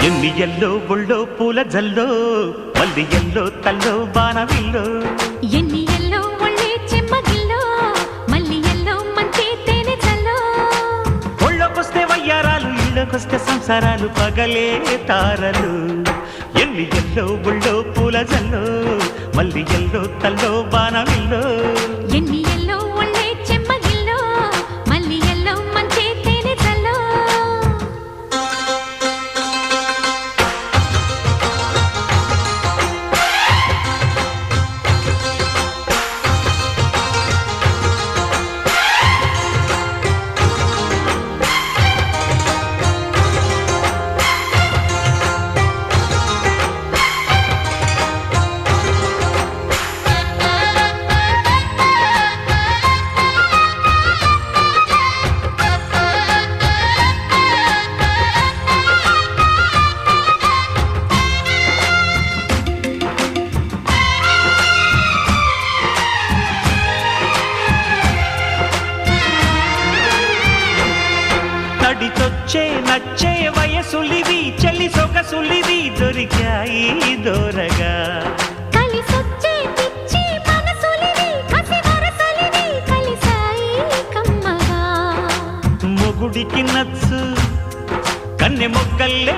ఎన్ని ఎల్లో ఒళ్ళో పూల జల్లో మల్లి ఎల్లో తల్లో బాణవిల్లో ఎన్ని ఎల్లో ఒళ్ళే చెమ్మగిల్లో మల్లి ఎల్లో మంచి తేనె జల్లో ఒళ్ళోకొస్తే వయ్యారాలు ఇళ్ళకొస్తే సంసారాలు పగలే తారలు ఎన్ని ఎల్లో ఒళ్ళో పూల జల్లో మల్లి ఎల్లో తల్లో బాణవిల్లో ఎన్ని ఎల్లో ఒళ్ళే చెమ్మగిల్లో మల్లి ఎల్లో మంచి తేనె జల్లో నడిచొచ్చే నచ్చే వయసులివి చలి సొగసులివి దొరికాయి దోరగా కలిసొచ్చే పిచ్చి మనసులివి కసి వరసలివి కలిసాయి కమ్మగా మొగుడికి నచ్చు కన్నె మొగ్గల్లె